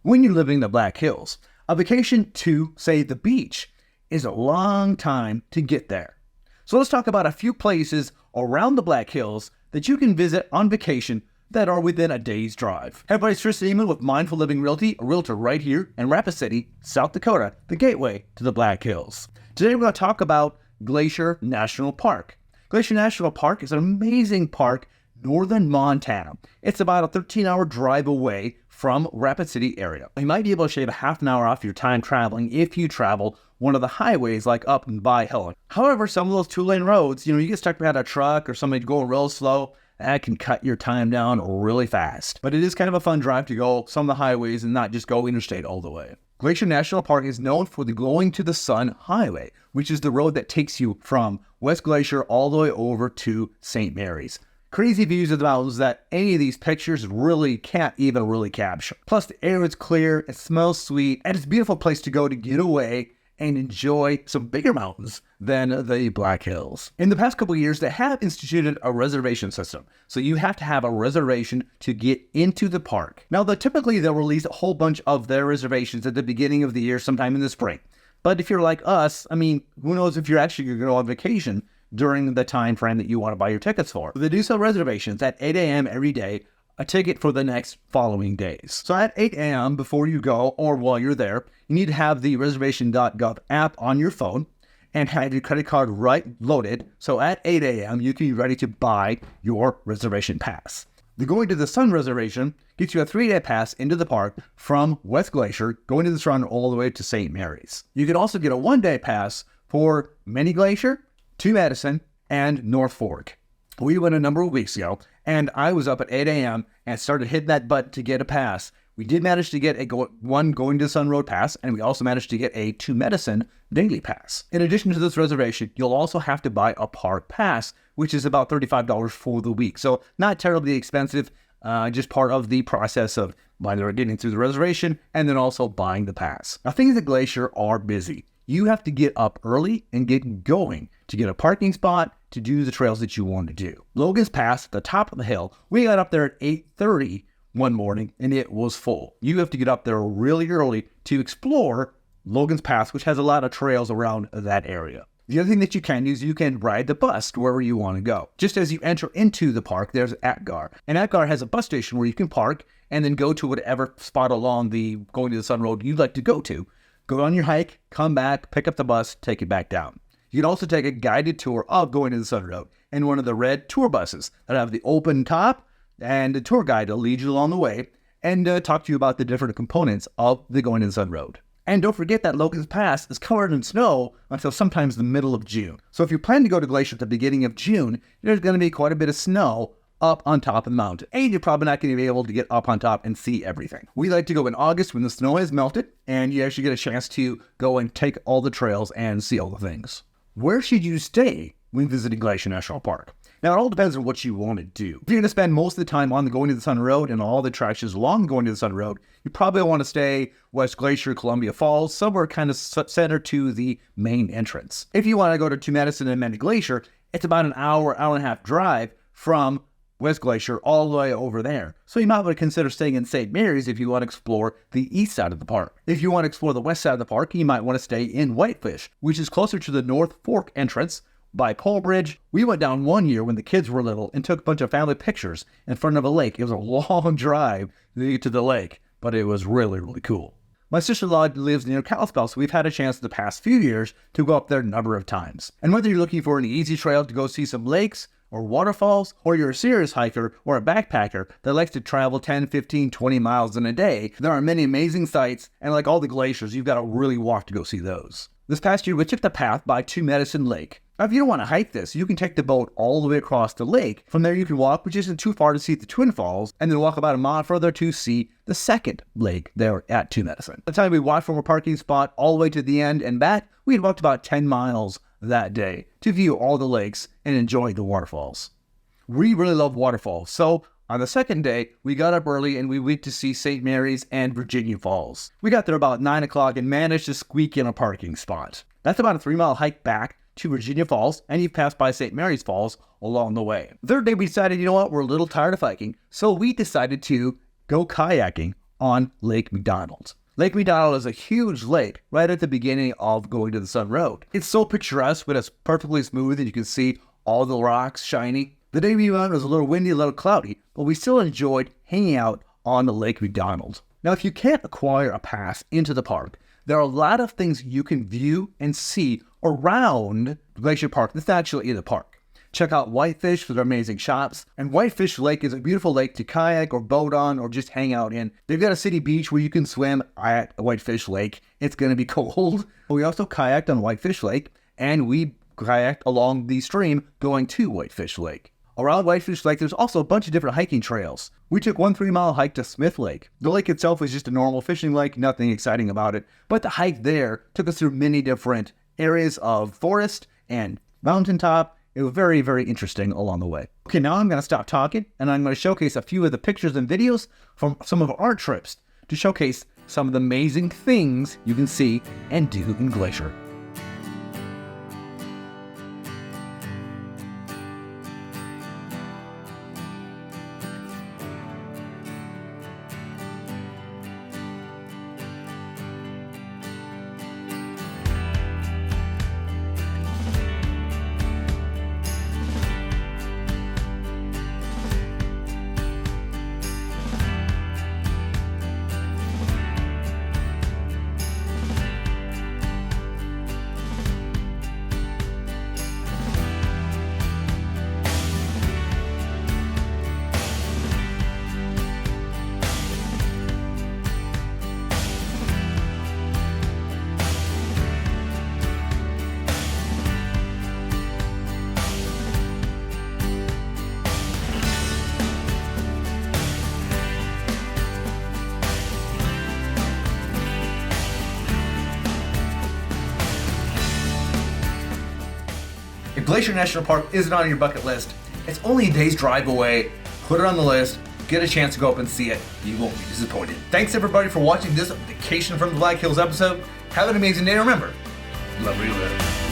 When you're living in the Black Hills, a vacation to, say, the beach is a long time to get there. So let's talk about a few places around the Black Hills that you can visit on vacation that are within a day's drive. Hey everybody, it's Tristan Emond with Mindful Living Realty, a realtor right here in Rapid City, South Dakota, the gateway to the Black Hills. Today we're going to talk about Glacier National Park. Glacier National Park is an amazing park, northern Montana. It's about a 13-hour drive away from Rapid City area. You might be able to shave a half an hour off your time traveling if you travel one of the highways like up and by Helen. However, some of those two-lane roads, you get stuck behind a truck or somebody going real slow, that can cut your time down really fast. But it is kind of a fun drive to go some of the highways and not just go interstate all the way. Glacier National Park is known for the Glowing to the Sun Highway, which is the road that takes you from West Glacier all the way over to St. Mary's. Crazy views of the mountains that any of these pictures really can't even really capture. Plus the air is clear, it smells sweet, and it's a beautiful place to go to get away and enjoy some bigger mountains than the Black Hills. In the past couple of years, they have instituted a reservation system. So you have to have a reservation to get into the park. Now, typically they'll release a whole bunch of their reservations at the beginning of the year, sometime in the spring. But if you're like us, who knows if you're actually going to go on vacation during the time frame that you want to buy your tickets for. They do sell reservations at 8 a.m. every day, a ticket for the next following days. So at 8 a.m. before you go or while you're there, you need to have the reservation.gov app on your phone and have your credit card loaded. So at 8 a.m. you can be ready to buy your reservation pass. The Going to the Sun reservation gets you a 3-day pass into the park from West Glacier, going to the sun all the way to St. Mary's. You can also get a 1-day pass for Mini Glacier, to Madison, and North Fork. We went a number of weeks ago, and I was up at 8 a.m. and started hitting that button to get a pass. We did manage to get one Going to the Sun Road pass, and we also managed to get a to Madison daily pass. In addition to this reservation, you'll also have to buy a park pass, which is about $35 for the week. So not terribly expensive, just part of the process of getting through the reservation and then also buying the pass. Now, things at Glacier are busy. You have to get up early and get going to get a parking spot to do the trails that you want to do. Logan's Pass at the top of the hill, we got up there at 8:30 one morning and it was full. You have to get up there really early to explore Logan's Pass, which has a lot of trails around that area. The other thing that you can do is you can ride the bus to wherever you want to go. Just as you enter into the park, there's Atgar. And Atgar has a bus station where you can park and then go to whatever spot along the Going to the Sun Road you'd like to go to. Go on your hike, come back, pick up the bus, take it back down. You can also take a guided tour of Going to the Sun Road in one of the red tour buses that have the open top and a tour guide to lead you along the way and talk to you about the different components of the Going to the Sun Road. And don't forget that Logan's Pass is covered in snow until sometimes the middle of June. So if you plan to go to Glacier at the beginning of June, there's going to be quite a bit of snow up on top of the mountain, and you're probably not going to be able to get up on top and see everything. We like to go in August when the snow has melted, and you actually get a chance to go and take all the trails and see all the things. Where should you stay when visiting Glacier National Park? Now, it all depends on what you want to do. If you're going to spend most of the time on the Going to the Sun Road and all the attractions along Going to the Sun Road, you probably want to stay West Glacier, Columbia Falls, somewhere kind of center to the main entrance. If you want to go to Madison and Mini Glacier, it's about an hour, hour and a half drive from West Glacier all the way over there. So you might want to consider staying in St. Mary's if you want to explore the east side of the park. If you want to explore the west side of the park, you might want to stay in Whitefish, which is closer to the North Fork entrance by Pole Bridge. We went down one year when the kids were little and took a bunch of family pictures in front of a lake. It was a long drive to get to the lake, but it was really, really cool. My sister-in-law lives near Kalispell, so we've had a chance the past few years to go up there a number of times. And whether you're looking for an easy trail to go see some lakes or waterfalls, or you're a serious hiker or a backpacker that likes to travel 10, 15, 20 miles in a day, there are many amazing sights, and like all the glaciers, you've got to really walk to go see those. This past year, we took the path by to Medicine Lake. Now, if you don't want to hike this, you can take the boat all the way across the lake. From there, you can walk, which isn't too far to see the Twin Falls, and then walk about a mile further to see the second lake there at To Medicine. By the time we walked from our parking spot all the way to the end and back, we had walked about 10 miles that day to view all the lakes and enjoy the waterfalls. We really love waterfalls, so on the second day, we got up early and we went to see St. Mary's and Virginia Falls. We got there about 9 o'clock and managed to squeak in a parking spot. That's about a 3-mile hike back to Virginia Falls, and you pass by St. Mary's Falls along the way. Third day, we decided, you know what, we're a little tired of hiking, so we decided to go kayaking on Lake McDonald. Lake McDonald is a huge lake right at the beginning of going to the Sun Road. It's so picturesque, but it's perfectly smooth and you can see all the rocks shiny. The day we went was a little windy, a little cloudy, but we still enjoyed hanging out on the Lake McDonald. Now, if you can't acquire a pass into the park, there are a lot of things you can view and see around Glacier Park that's actually in the park. Check out Whitefish for their amazing shops. And Whitefish Lake is a beautiful lake to kayak or boat on or just hang out in. They've got a city beach where you can swim at Whitefish Lake. It's going to be cold. We also kayaked on Whitefish Lake, and we kayaked along the stream going to Whitefish Lake. Around Whitefish Lake, there's also a bunch of different hiking trails. We took one 3-mile hike to Smith Lake. The lake itself was just a normal fishing lake, nothing exciting about it. But the hike there took us through many different areas of forest and mountaintop. It was very, very interesting along the way. Okay, now I'm going to stop talking, and I'm going to showcase a few of the pictures and videos from some of our trips to showcase some of the amazing things you can see and do in Glacier. If Glacier National Park isn't on your bucket list, it's only a day's drive away. Put it on the list, get a chance to go up and see it. You won't be disappointed. Thanks everybody for watching this Vacation from the Black Hills episode. Have an amazing day. Remember, love where you live.